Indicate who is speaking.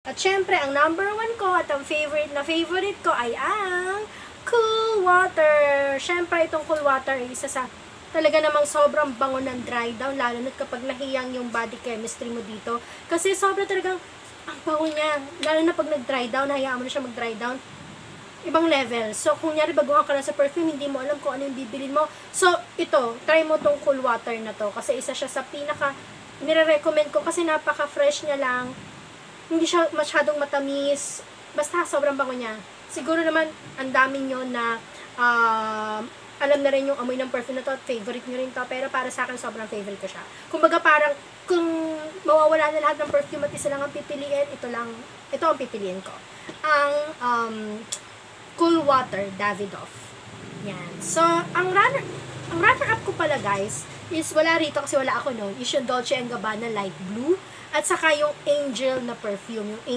Speaker 1: At syempre, ang number 1 ko at ang favorite ko ay ang Cool Water. Syempre, itong Cool Water ay isa sa talaga namang sobrang bango ng dry down, lalo na kapag nahiyang yung body chemistry mo dito. Kasi sobrang talagang ang bango niya. Lalo na pag nag-dry down, hayaan mo na siya mag-dry down. Ibang level. So, kung nyari baguhan ka na sa perfume, hindi mo alam kung ano yung bibilin mo. So, ito, try mo tong Cool Water na to. Kasi isa siya sa pinaka, nire-recommend ko kasi napaka-fresh niya lang. Hindi siya masyadong matamis. Basta, sobrang bango niya. Siguro naman, ang dami nyo na alam na rin yung amoy ng perfume na to at favorite nyo rin to. Pero para sa akin, sobrang favorite ko siya. Kumbaga parang, kung mawawala na lahat ng perfume at isa lang ang pipiliin, ito ang pipiliin ko. Ang Cool Water Davidoff. Yan. So, ang runner-up ko pala, guys, is wala rito kasi wala ako noon. Is yung Dolce & Gabbana Light Blue. At saka yung Angel na perfume. Yung